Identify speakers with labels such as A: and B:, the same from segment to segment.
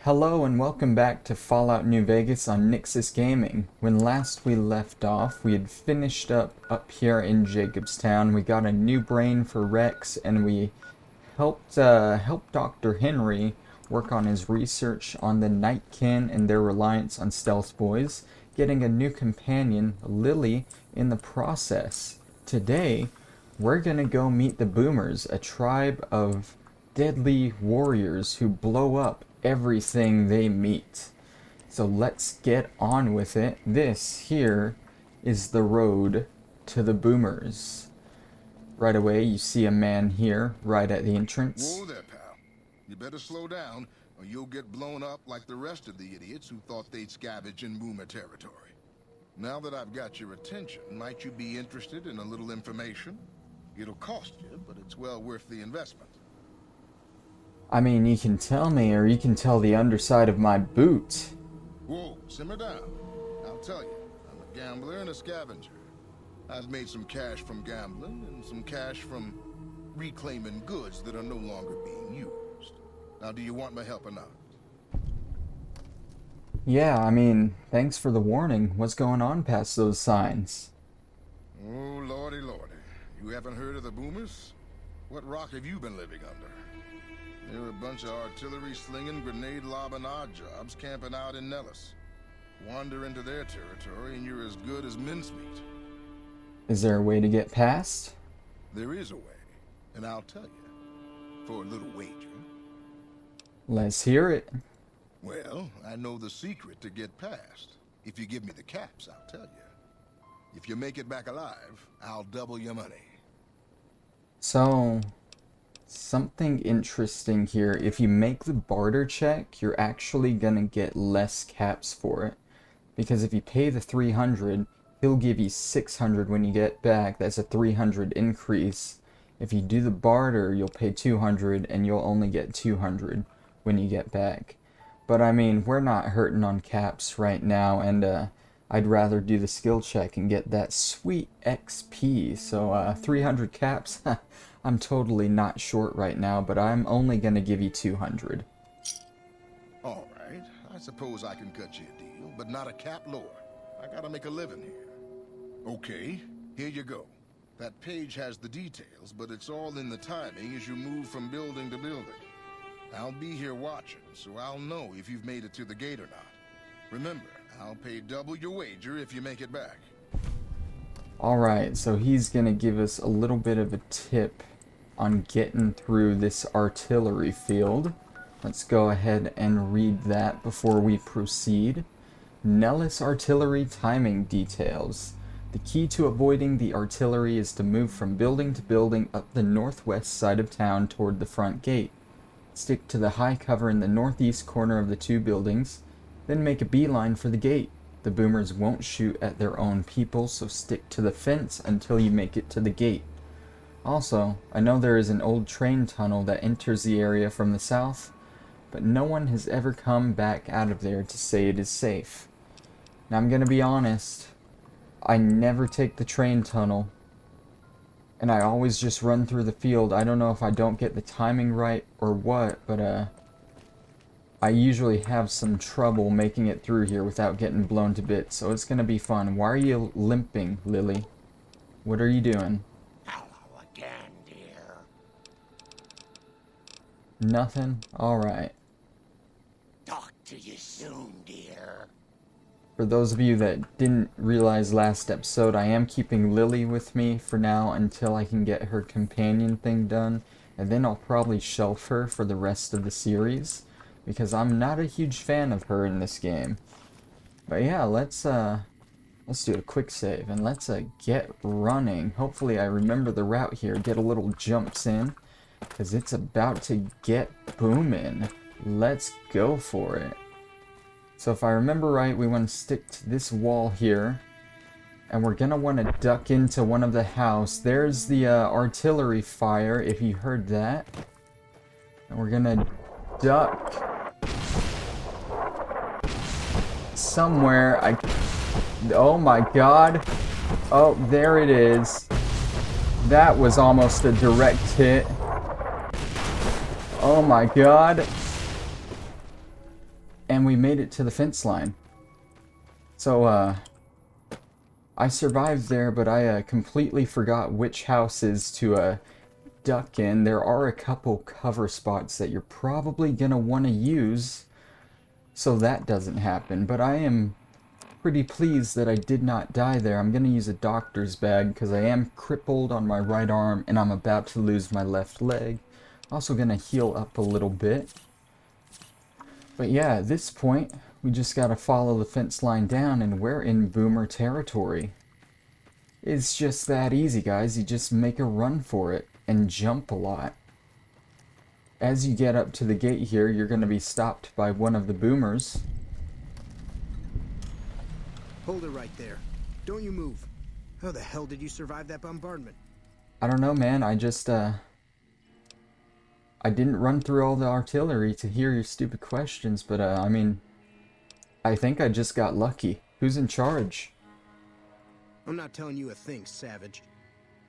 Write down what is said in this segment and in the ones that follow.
A: Hello and welcome back to Fallout New Vegas on Nyxus Gaming. When last we left off, we had finished up here in Jacobstown. We got a new brain for Rex, and we helped Dr. Henry work on his research on the Nightkin and their reliance on stealth boys, getting a new companion, Lily, in the process. Today, we're gonna go meet the Boomers, a tribe of deadly warriors who blow up everything they meet. So let's get on with it. This here is the road to the Boomers. Right away you see a man here right at the entrance.
B: Whoa there, pal. You better slow down or you'll get blown up like the rest of the idiots who thought they'd scavenge in Boomer territory. Now that I've got your attention, might you be interested in a little information? It'll cost you, but it's well worth the investment.
A: I mean, you can tell me, or you can tell the underside of my boot.
B: Whoa, simmer down. I'll tell you, I'm a gambler and a scavenger. I've made some cash from gambling and some cash from reclaiming goods that are no longer being used. Now, do you want my help or not?
A: Yeah, I mean, thanks for the warning. What's going on past those signs?
B: Oh, lordy, lordy. You haven't heard of the Boomers? What rock have you been living under? They're a bunch of artillery-slinging, grenade-lobbing odd jobs camping out in Nellis. Wander into their territory and you're as good as mincemeat.
A: Is there a way to get past?
B: There is a way, and I'll tell you. For a little wager.
A: Let's hear it.
B: Well, I know the secret to get past. If you give me the caps, I'll tell you. If you make it back alive, I'll double your money.
A: So, something interesting here. If you make the barter check, you're actually gonna get less caps for it. Because if you pay the 300, he'll give you 600 when you get back. That's a 300 increase. If you do the barter, you'll pay 200 and you'll only get 200 when you get back. But I mean, we're not hurting on caps right now, and I'd rather do the skill check and get that sweet XP. So 300 caps, I'm totally not short right now, but I'm only gonna give you 200.
B: All right, I suppose I can cut you a deal, but not a cap lower. I gotta make a living here. Okay, here you go. That page has the details, but it's all in the timing as you move from building to building. I'll be here watching, so I'll know if you've made it to the gate or not. Remember, I'll pay double your wager if you make it back.
A: Alright, so he's gonna give us a little bit of a tip on getting through this artillery field. Let's go ahead and read that before we proceed. Nellis artillery timing details. The key to avoiding the artillery is to move from building to building up the northwest side of town toward the front gate. Stick to the high cover in the northeast corner of the two buildings, then make a beeline for the gate. The Boomers won't shoot at their own people, so stick to the fence until you make it to the gate. Also, I know there is an old train tunnel that enters the area from the south, but no one has ever come back out of there to say it is safe. Now I'm gonna be honest, I never take the train tunnel, and I always just run through the field. I don't know if I don't get the timing right or what, but I usually have some trouble making it through here without getting blown to bits, so it's gonna be fun. Why are you limping, Lily? What are you doing?
C: Hello again, dear.
A: Nothing? Alright.
C: Talk to you soon, dear.
A: For those of you that didn't realize last episode, I am keeping Lily with me for now until I can get her companion thing done, and then I'll probably shelf her for the rest of the series, because I'm not a huge fan of her in this game. But yeah, let's do a quick save, and let's get running. Hopefully I remember the route here, get a little jumps in, because it's about to get booming. Let's go for it. So if I remember right, we want to stick to this wall here, and we're gonna want to duck into one of the house. There's the artillery fire, if you heard that. And we're gonna duck somewhere. Oh my god. Oh, there it is. That was almost a direct hit. Oh my god. And we made it to the fence line. So, I survived there, but I completely forgot which houses to duck in. There are a couple cover spots that you're probably gonna want to use so that doesn't happen, but I am pretty pleased that I did not die there. I'm gonna use a doctor's bag because I am crippled on my right arm and I'm about to lose my left leg. Also gonna heal up a little bit. But yeah, at this point, we just gotta follow the fence line down and we're in boomer territory. It's just that easy, guys. You just make a run for it and jump a lot. As you get up to the gate here, you're gonna be stopped by one of the boomers.
D: Hold it right there. Don't you move. How the hell did you survive that bombardment?
A: I don't know, man. I didn't run through all the artillery to hear your stupid questions, but, I mean, I think I just got lucky. Who's in charge?
D: I'm not telling you a thing, savage.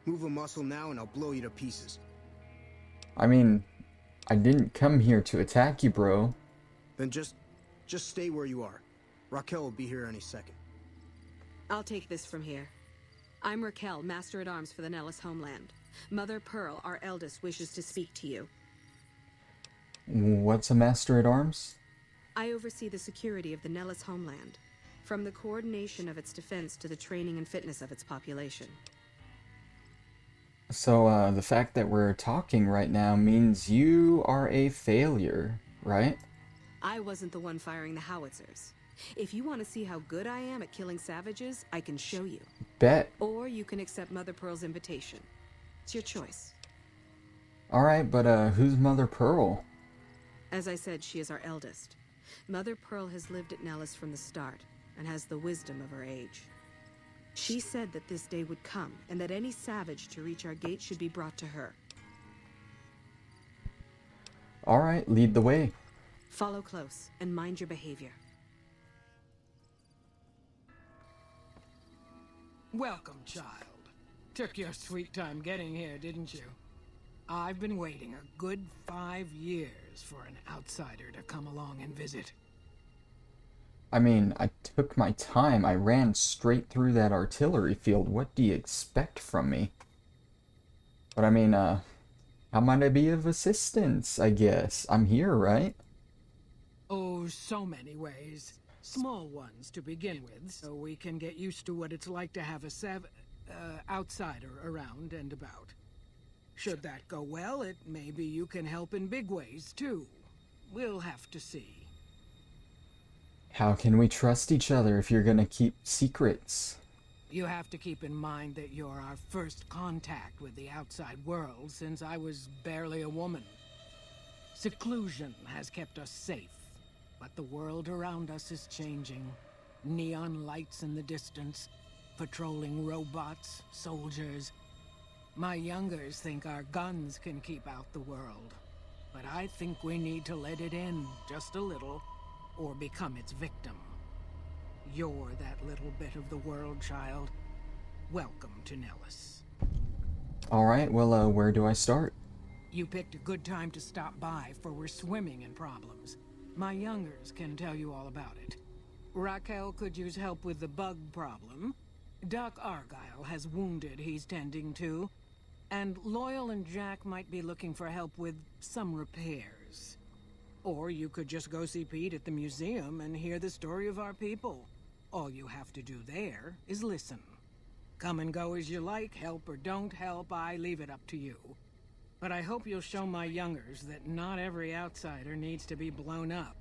D: Move a muscle now and I'll blow you to pieces.
A: I mean, I didn't come here to attack you, bro.
D: Then just stay where you are. Raquel will be here any second.
E: I'll take this from here. I'm Raquel, Master-at-Arms for the Nellis homeland. Mother Pearl, our eldest, wishes to speak to you.
A: What's a Master-at-Arms?
E: I oversee the security of the Nellis homeland, from the coordination of its defense to the training and fitness of its population.
A: So, the fact that we're talking right now means you are a failure, right?
E: I wasn't the one firing the howitzers. If you want to see how good I am at killing savages, I can show you.
A: Bet.
E: Or you can accept Mother Pearl's invitation. It's your choice.
A: Alright, but who's Mother Pearl?
E: As I said, she is our eldest. Mother Pearl has lived at Nellis from the start, and has the wisdom of her age. She said that this day would come, and that any savage to reach our gate should be brought to her.
A: Alright, lead the way.
E: Follow close, and mind your behavior.
F: Welcome, child. Took your sweet time getting here, didn't you? I've been waiting a good 5 years for an outsider to come along and visit.
A: I mean, I took my time. I ran straight through that artillery field. What do you expect from me? But I mean, how might I be of assistance, I guess? I'm here, right?
F: Oh, so many ways. Small ones to begin with, so we can get used to what it's like to have a outsider around and about. Should that go well, it may be you can help in big ways, too. We'll have to see.
A: How can we trust each other if you're gonna keep secrets?
F: You have to keep in mind that you're our first contact with the outside world since I was barely a woman. Seclusion has kept us safe, but the world around us is changing. Neon lights in the distance, patrolling robots, soldiers. My youngers think our guns can keep out the world, but I think we need to let it in just a little, or become its victim. You're that little bit of the world, child. Welcome to Nellis.
A: Alright, well, where do I start?
F: You picked a good time to stop by, for we're swimming in problems. My youngers can tell you all about it. Raquel could use help with the bug problem. Doc Argyle has wounded he's tending to. And Loyal and Jack might be looking for help with some repairs. Or you could just go see Pete at the museum and hear the story of our people. All you have to do there is listen. Come and go as you like, help or don't help, I leave it up to you. But I hope you'll show my youngers that not every outsider needs to be blown up.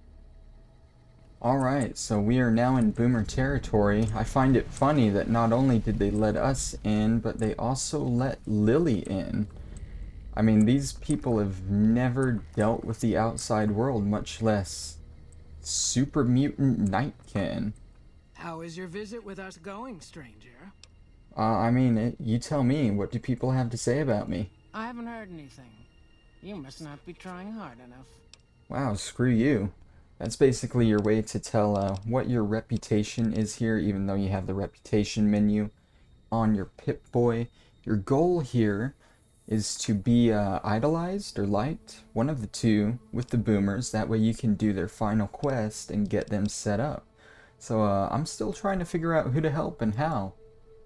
A: Alright, so we are now in Boomer territory. I find it funny that not only did they let us in, but they also let Lily in. I mean, these people have never dealt with the outside world, much less super mutant Nightkin.
F: How is your visit with us going, stranger?
A: I mean, you tell me, what do people have to say about me?
F: I haven't heard anything. You must not be trying hard enough.
A: Wow, screw you. That's basically your way to tell what your reputation is here, even though you have the reputation menu on your Pip-Boy. Your goal here is to be idolized or liked, one of the two, with the Boomers. That way you can do their final quest and get them set up. So I'm still trying to figure out who to help and how.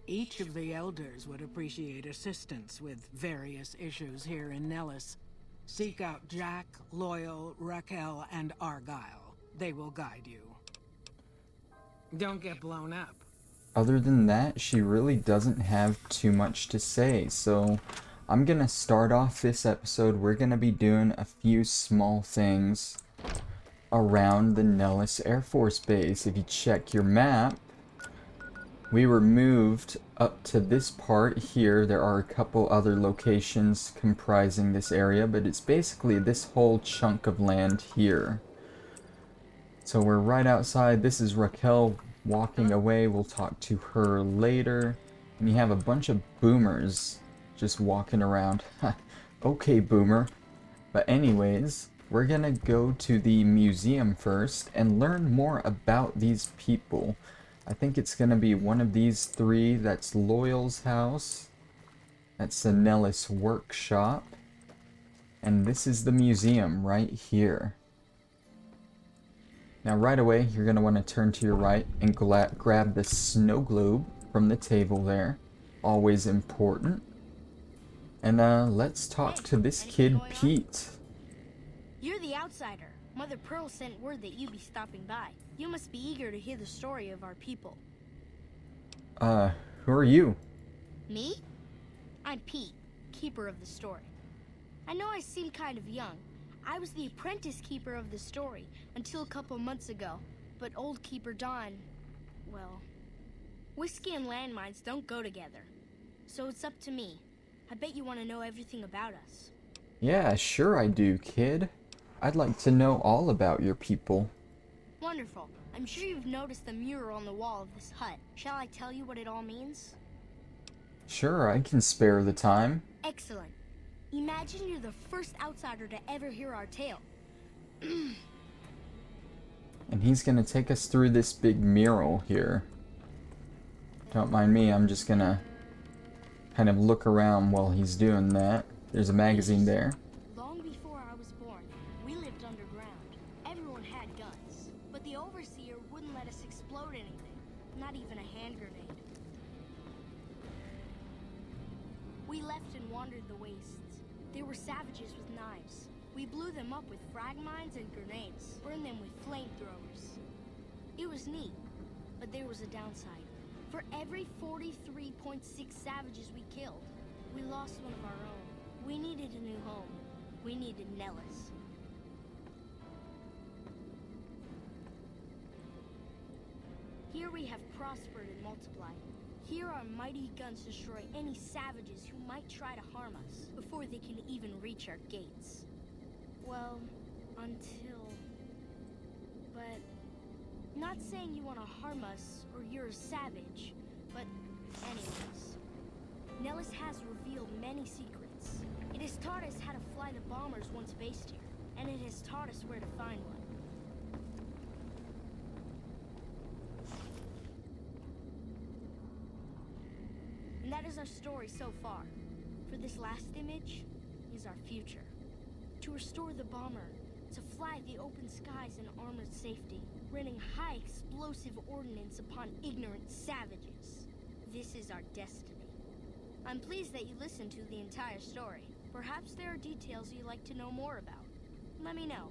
F: Each of the elders would appreciate assistance with various issues here in Nellis. Seek out Jack, Loyal, Raquel, and Argyle. They will guide you. Don't get blown up.
A: Other than that, she really doesn't have too much to say, so I'm gonna start off this episode. We're gonna be doing a few small things around the Nellis Air Force Base. If you check your map, we were moved up to this part here. There are a couple other locations comprising this area, but it's basically this whole chunk of land here. So we're right outside. This is Raquel walking away. We'll talk to her later. And you have a bunch of boomers just walking around. Okay, boomer. But anyways, we're gonna go to the museum first and learn more about these people. I think it's gonna be one of these three. That's Loyal's house. That's the Nellis Workshop. And this is the museum right here. Now right away, you're going to want to turn to your right and grab the snow globe from the table there. Always important. And let's talk to this kid, Pete.
G: You're the outsider. Mother Pearl sent word that you'd be stopping by. You must be eager to hear the story of our people.
A: Who are you?
G: Me? I'm Pete, keeper of the story. I know I seem kind of young. I was the apprentice keeper of the story until a couple months ago, but old Keeper Don, well, whiskey and landmines don't go together. So it's up to me. I bet you want to know everything about us.
A: Yeah, sure I do, kid. I'd like to know all about your people.
G: Wonderful. I'm sure you've noticed the mural on the wall of this hut. Shall I tell you what it all means?
A: Sure, I can spare the time.
G: Excellent. Imagine you're the first outsider to ever hear our tale.
A: And he's gonna take us through this big mural here. Don't mind me, I'm just gonna kind of look around while he's doing that. There's a magazine there.
G: Long before I was born, we lived underground. Everyone had guns, but the overseer wouldn't let us explode anything, not even a hand grenade. We left and wandered the wastes. There were savages with knives. We blew them up with frag mines and grenades, burned them with flamethrowers. It was neat, but there was a downside. For every 43.6 savages we killed, we lost one of our own. We needed a new home. We needed Nellis. Here we have prospered and multiplied. Here our mighty guns destroy any savages who might try to harm us before they can even reach our gates. Well, until... But... Not saying you want to harm us or you're a savage, but anyways. Nellis has revealed many secrets. It has taught us how to fly the bombers once based here, and it has taught us where to find one. And that is our story so far. For this last image is our future. To restore the bomber, to fly the open skies in armored safety, raining high explosive ordnance upon ignorant savages. This is our destiny. I'm pleased that you listened to the entire story. Perhaps there are details you'd like to know more about. Let me know.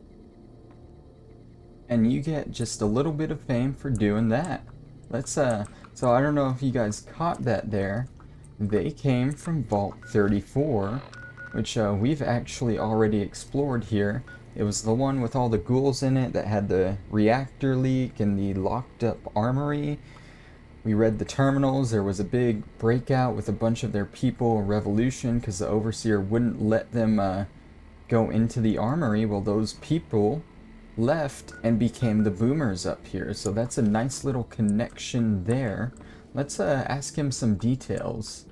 A: And you get just a little bit of fame for doing that. So I don't know if you guys caught that there. They came from Vault 34, which we've actually already explored here. It was the one with all the ghouls in it that had the reactor leak and the locked up armory. We read the terminals. There was a big breakout with a bunch of their people, a revolution, because the overseer wouldn't let them go into the armory. Well, those people left and became the boomers up here. So that's a nice little connection there. Let's ask him some details.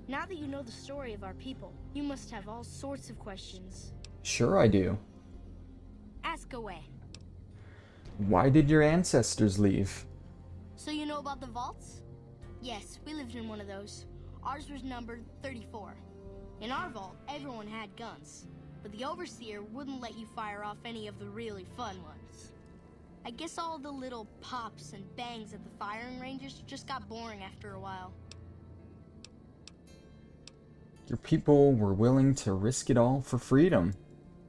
G: Now that you know the story of our people, you must have all sorts of questions.
A: Sure I do.
G: Ask away.
A: Why did your ancestors leave?
G: So you know about the vaults? Yes, we lived in one of those. Ours was numbered 34. In our vault, everyone had guns, but the Overseer wouldn't let you fire off any of the really fun ones. I guess all the little pops and bangs at the firing ranges just got boring after a while.
A: Your people were willing to risk it all for freedom.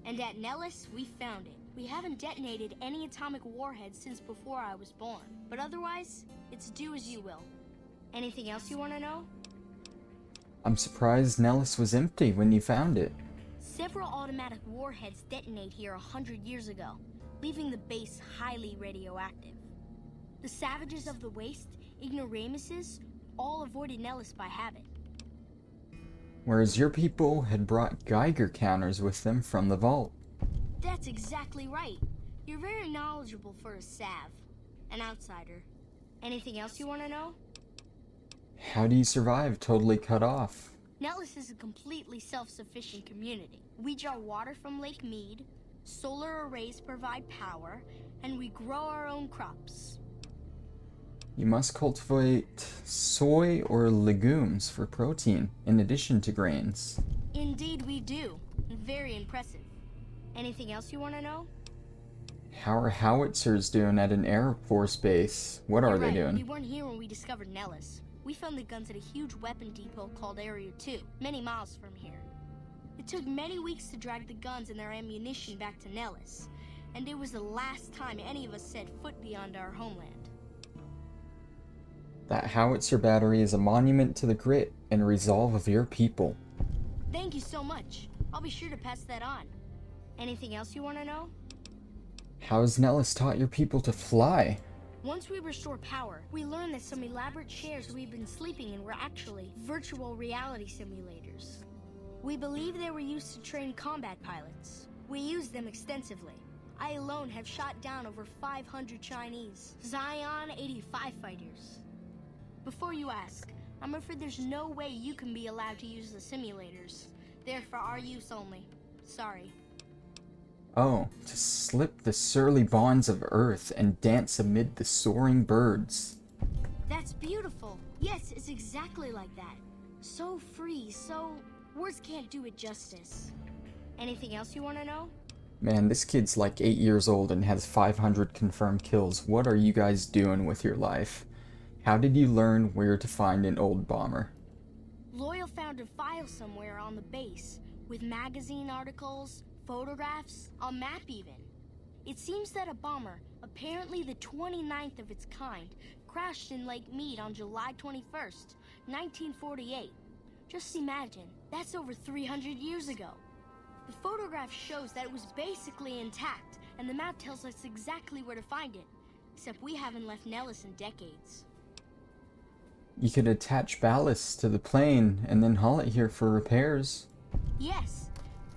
G: And at Nellis, we found it. We haven't detonated any atomic warheads since before I was born, but otherwise, it's do as you will. Anything else you want to know?
A: I'm surprised Nellis was empty when you found it.
G: Several automatic warheads detonate here 100 years ago, leaving the base highly radioactive. The savages of the waste, ignoramuses, all avoided Nellis by habit.
A: Whereas your people had brought Geiger counters with them from the vault.
G: That's exactly right. You're very knowledgeable for a Sav, an outsider. Anything else you want to know?
A: How do you survive totally cut off?
G: Nellis is a completely self-sufficient community. We draw water from Lake Mead, solar arrays provide power, and we grow our own crops.
A: You must cultivate soy or legumes for protein, in addition to grains.
G: Indeed we do. Very impressive. Anything else you want to know?
A: How are howitzers doing at an Air Force base? What are
G: You're
A: they
G: right.
A: doing?
G: We weren't here when we discovered Nellis. We found the guns at a huge weapon depot called Area 2, many miles from here. It took many weeks to drag the guns and their ammunition back to Nellis, and it was the last time any of us set foot beyond our homeland.
A: That howitzer battery is a monument to the grit and resolve of your people.
G: Thank you so much. I'll be sure to pass that on. Anything else you want to know?
A: How has Nellis taught your people to fly?
G: Once we restore power, we learned that some elaborate chairs we've been sleeping in were actually virtual reality simulators. We believe they were used to train combat pilots. We used them extensively. I alone have shot down over 500 Chinese Zion 85 fighters. Before you ask, I'm afraid there's no way you can be allowed to use the simulators. They're for our use only. Sorry.
A: Oh, to slip the surly bonds of earth and dance amid the soaring birds.
G: That's beautiful. Yes, it's exactly like that. So free, so... words can't do it justice. Anything else you want to know?
A: Man, this kid's like 8 years old and has 500 confirmed kills. What are you guys doing with your life? How did you learn where to find an old bomber?
G: Loyal found a file somewhere on the base, with magazine articles, photographs, a map even. It seems that a bomber, apparently the 29th of its kind, crashed in Lake Mead on July 21st, 1948. Just imagine, that's over 300 years ago. The photograph shows that it was basically intact, and the map tells us exactly where to find it. Except we haven't left Nellis in decades.
A: You could attach ballast to the plane and then haul it here for repairs.
G: Yes.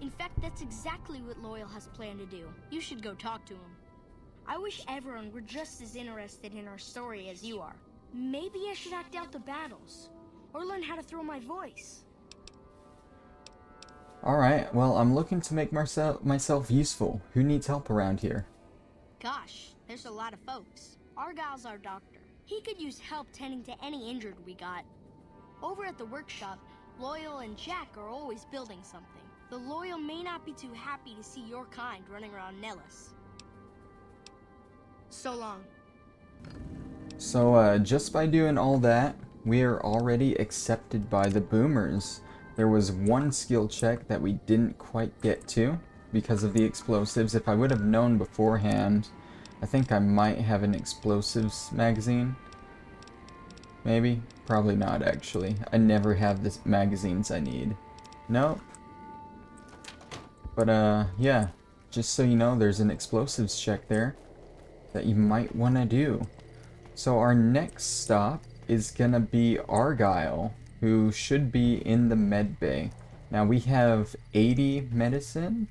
G: In fact, that's exactly what Loyal has planned to do. You should go talk to him. I wish everyone were just as interested in our story as you are. Maybe I should act out the battles, or learn how to throw my voice.
A: Alright, well, I'm looking to make myself useful. Who needs help around here?
G: Gosh, there's a lot of folks. Argyle's our doctor. He could use help tending to any injured we got. Over at the workshop, Loyal and Jack are always building something. The Loyal may not be too happy to see your kind running around Nellis. So long.
A: So, just by doing all that, we are already accepted by the Boomers. There was one skill check that we didn't quite get to because of the explosives. If I would have known beforehand, I think I might have an explosives magazine. Maybe? Probably not, actually. I never have the magazines I need. Nope. But, yeah. Just so you know, there's an explosives check there that you might want to do. So our next stop is gonna be Argyle, who should be in the med bay. Now we have 80 medicine,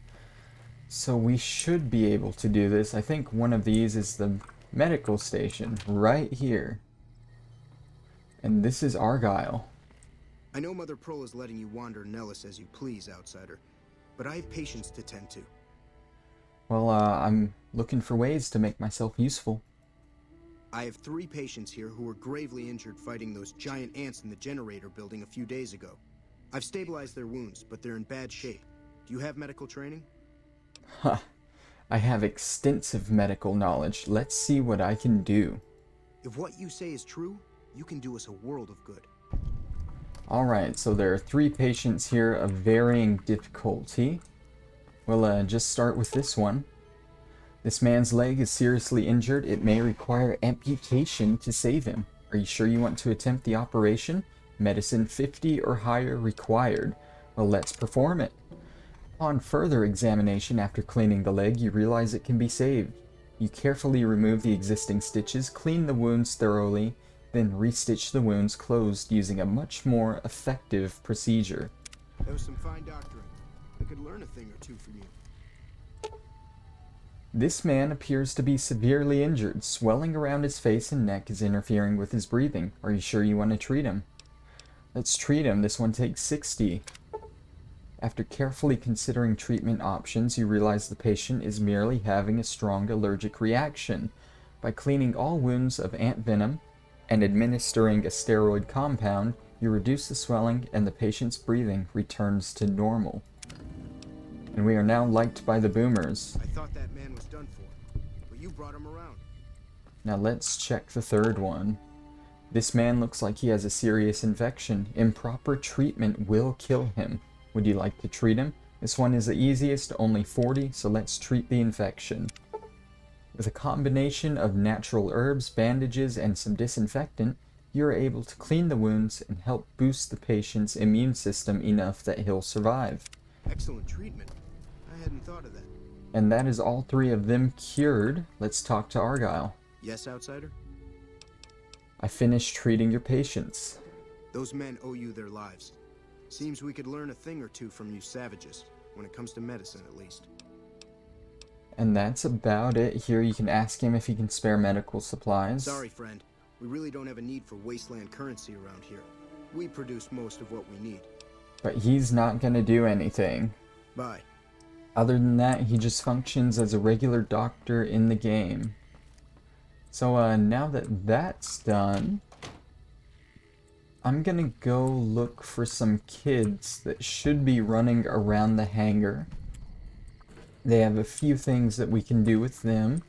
A: so we should be able to do this. I think one of these is the medical station right here. And this is Argyle.
D: I know Mother Pearl is letting you wander Nellis as you please, outsider, but I have patients to tend to.
A: Well, I'm looking for ways to make myself useful.
D: I have 3 patients here who were gravely injured fighting those giant ants in the generator building a few days ago. I've stabilized their wounds, but they're in bad shape. Do you have medical training?
A: Huh. I have extensive medical knowledge. Let's see what I can do.
D: If what you say is true, you can do us a world of good.
A: Alright, so there are 3 patients here of varying difficulty. We'll just start with this one. This man's leg is seriously injured. It may require amputation to save him. Are you sure you want to attempt the operation? Medicine 50 or higher required. Well, let's perform it. Upon further examination after cleaning the leg, you realize it can be saved. You carefully remove the existing stitches, clean the wounds thoroughly, then restitch the wounds closed using a much more effective procedure.
D: That was some fine doctoring. I could learn a thing or two from you.
A: This man appears to be severely injured. Swelling around his face and neck is interfering with his breathing. Are you sure you want to treat him? Let's treat him. This one takes 60. After carefully considering treatment options, you realize the patient is merely having a strong allergic reaction. By cleaning all wounds of ant venom and administering a steroid compound, you reduce the swelling and the patient's breathing returns to normal. And we are now liked by the Boomers.
D: I thought that man was done for, but you brought him around.
A: Now let's check the third one. This man looks like he has a serious infection. Improper treatment will kill him. Would you like to treat him? This one is the easiest, only 40, so let's treat the infection. With a combination of natural herbs, bandages, and some disinfectant, you are able to clean the wounds and help boost the patient's immune system enough that he'll survive.
D: Excellent treatment. I hadn't thought of that.
A: And that is all 3 of them cured. Let's talk to Argyle.
D: Yes, outsider?
A: I finished treating your patients.
D: Those men owe you their lives. Seems we could learn a thing or two from you savages, when it comes to medicine at least.
A: And that's about it. Here you can ask him if he can spare medical supplies.
D: Sorry, friend. We really don't have a need for wasteland currency around here. We produce most of what we need.
A: But he's not gonna do anything.
D: Bye.
A: Other than that, he just functions as a regular doctor in the game. So now that that's done, I'm gonna go look for some kids that should be running around the hangar. They have a few things that we can do with them.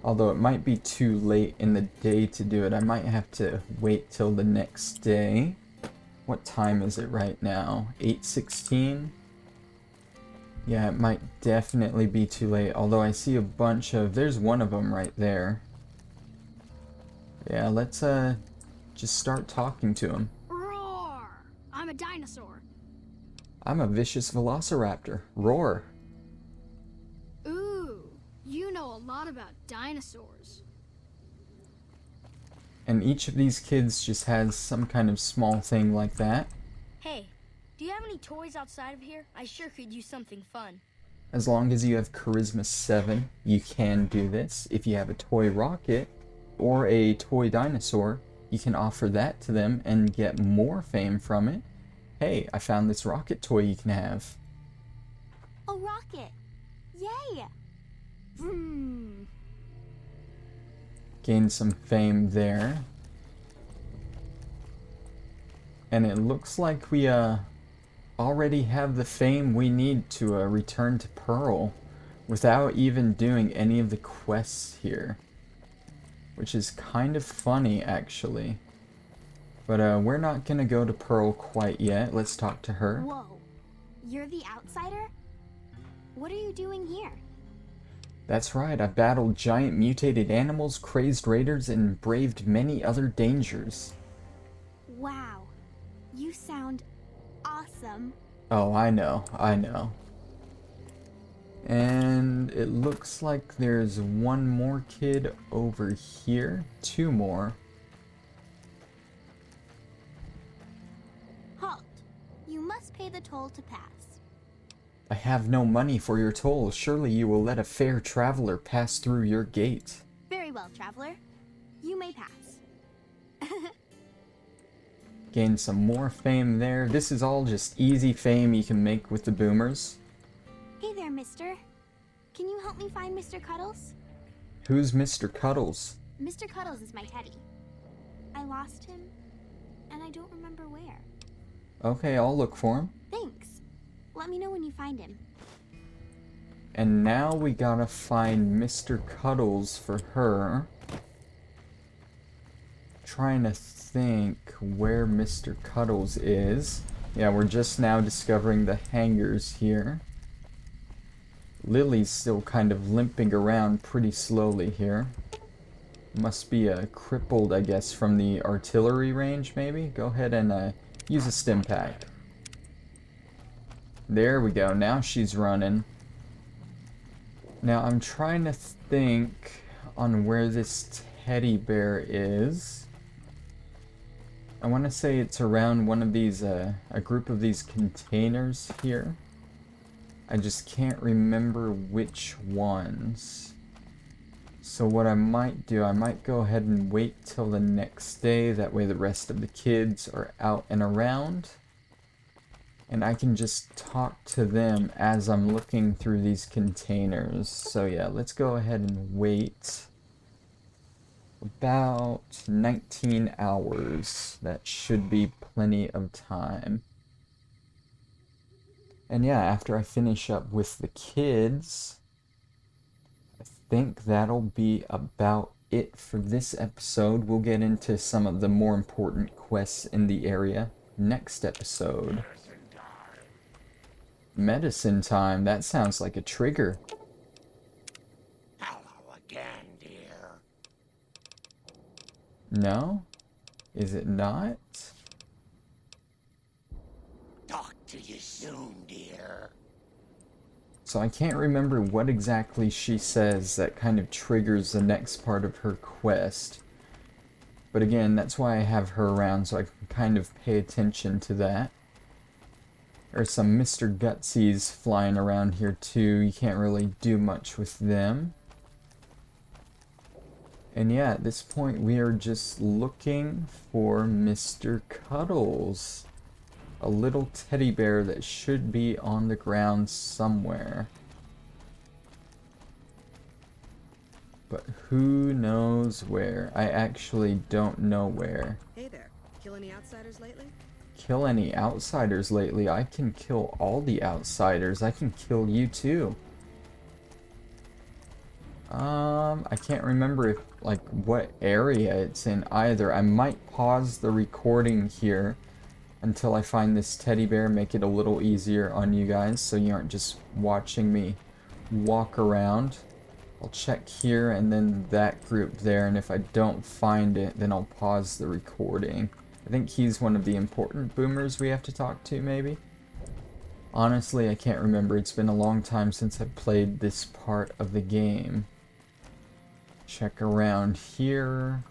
A: Although it might be too late in the day to do it. I might have to wait till the next day. What time is it right now? 8:16? Yeah, it might definitely be too late. Although I see a bunch of... There's one of them right there. Yeah, let's just start talking to him.
G: Roar! I'm a dinosaur.
A: I'm a vicious velociraptor. Roar.
G: Ooh, you know a lot about dinosaurs.
A: And each of these kids just has some kind of small thing like that.
G: Hey, do you have any toys outside of here? I sure could use something fun.
A: As long as you have Charisma 7, you can do this. If you have a toy rocket or a toy dinosaur, you can offer that to them and get more fame from it. Hey, I found this rocket toy you can have.
G: A rocket! Yay! Vroom!
A: Gain some fame there. And it looks like we already have the fame we need to return to Pearl without even doing any of the quests here. Which is kind of funny, actually. But we're not gonna go to Pearl quite yet. Let's talk to her.
H: Whoa. You're the outsider? What are you doing here?
A: That's right, I've battled giant mutated animals, crazed raiders, and braved many other dangers.
H: Wow. You sound awesome.
A: Oh, I know. And it looks like there's one more kid over here. 2 more.
H: Halt. You must pay the toll to pass.
A: I have no money for your toll. Surely you will let a fair traveler pass through your gate.
H: Very well, traveler. You may pass.
A: Gain some more fame there. This is all just easy fame you can make with the Boomers.
H: Hey there, mister. Can you help me find Mr. Cuddles?
A: Who's Mr. Cuddles?
H: Mr. Cuddles is my teddy. I lost him, and I don't remember where.
A: Okay, I'll look for him.
H: Thanks. Let me know when you find him.
A: And now we gotta find Mr. Cuddles for her. Trying to think where Mr. Cuddles is. Yeah, we're just now discovering the hangars here. Lily's still kind of limping around pretty slowly here. Must be crippled, I guess, from the artillery range, maybe? Go ahead and use a stim pack. There we go, now she's running. Now I'm trying to think on where this teddy bear is. I want to say it's around one of these, a group of these containers here. I just can't remember which ones. So what I might do, I might go ahead and wait till the next day. That way the rest of the kids are out and around. And I can just talk to them as I'm looking through these containers. So yeah, let's go ahead and wait. About 19 hours. That should be plenty of time. And yeah, after I finish up with the kids, I think that'll be about it for this episode. We'll get into some of the more important quests in the area next episode. Medicine time, that sounds like a trigger.
C: Hello again, dear.
A: No? Is it not?
C: Talk to you soon, dear.
A: So I can't remember what exactly she says that kind of triggers the next part of her quest. But again, that's why I have her around, so I can kind of pay attention to that. There's some Mr. Gutsies flying around here too. You can't really do much with them. And yeah, at this point we are just looking for Mr. Cuddles. A little teddy bear that should be on the ground somewhere. But who knows where? I actually don't know where.
E: Hey there. Kill any outsiders lately?
A: Kill any outsiders lately? I can kill all the outsiders. I can kill you too. I can't remember if, like, what area it's in either. I might pause the recording here until I find this teddy bear, make it a little easier on you guys so you aren't just watching me walk around. I'll check here and then that group there, and if I don't find it, then I'll pause the recording. I think he's one of the important boomers we have to talk to, maybe? Honestly, I can't remember. It's been a long time since I played this part of the game. Check around here.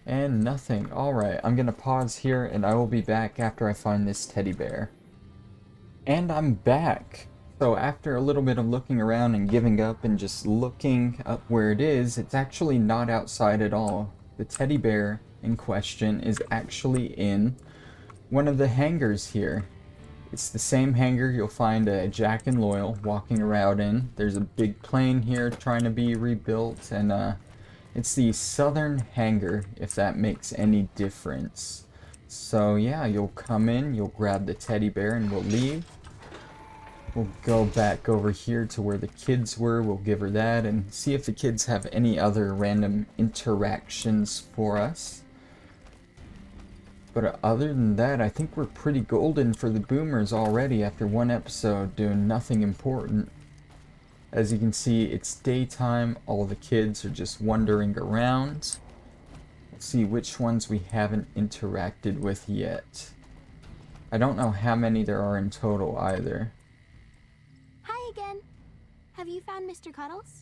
A: And nothing. Alright, I'm gonna pause here and I will be back after I find this teddy bear. And I'm back! So after a little bit of looking around and giving up and just looking up where it is, it's actually not outside at all. The teddy bear in question is actually in one of the hangars here. It's the same hangar you'll find Jack and Loyal walking around in. There's a big plane here trying to be rebuilt, and it's the southern hangar, if that makes any difference. So yeah, you'll come in, you'll grab the teddy bear, and we'll leave. We'll go back over here to where the kids were, we'll give her that, and see if the kids have any other random interactions for us. But other than that, I think we're pretty golden for the boomers already after one episode doing nothing important. As you can see, it's daytime, all the kids are just wandering around. Let's see which ones we haven't interacted with yet. I don't know how many there are in total either.
H: Hi again. Have you found Mr. Cuddles?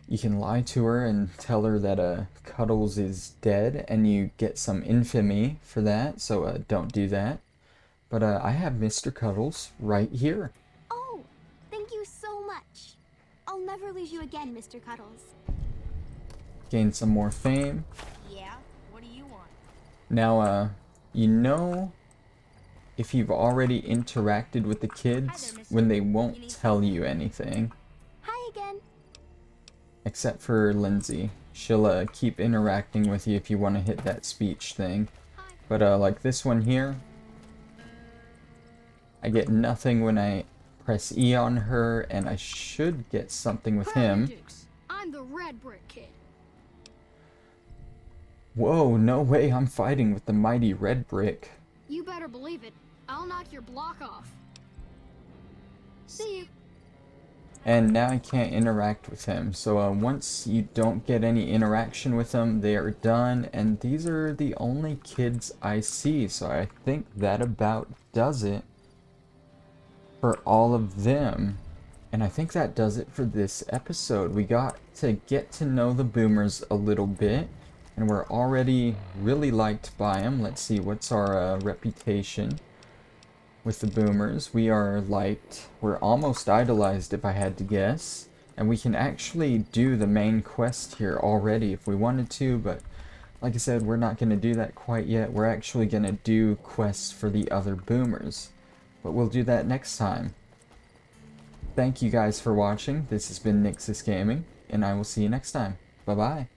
A: You can lie to her and tell her that Cuddles is dead, and you get some infamy for that, so don't do that. But I have Mr. Cuddles right here.
H: Oh, thank you so much. I'll never lose you again, Mr. Cuddles.
A: Gain some more fame.
G: Yeah? What do you want?
A: Now, you know, if you've already interacted with the kids, when they won't tell you anything.
H: Hi again.
A: Except for Lindsay. She'll keep interacting with you if you want to hit that speech thing. But like this one here, I get nothing when I press E on her, and I should get something with him.
G: I'm the red brick kid.
A: Whoa, no way, I'm fighting with the mighty red brick.
G: You better believe it. I'll knock your block off. See you.
A: And now I can't interact with him. So once you don't get any interaction with them, they are done. And these are the only kids I see. So I think that about does it for all of them. And I think that does it for this episode. We got to get to know the Boomers a little bit. And we're already really liked by them. Let's see, what's our reputation with the Boomers? We are liked. We're almost idolized, if I had to guess. And we can actually do the main quest here already if we wanted to. But like I said, we're not going to do that quite yet. We're actually going to do quests for the other Boomers. But we'll do that next time. Thank you guys for watching. This has been Nyxus Gaming. And I will see you next time. Bye-bye.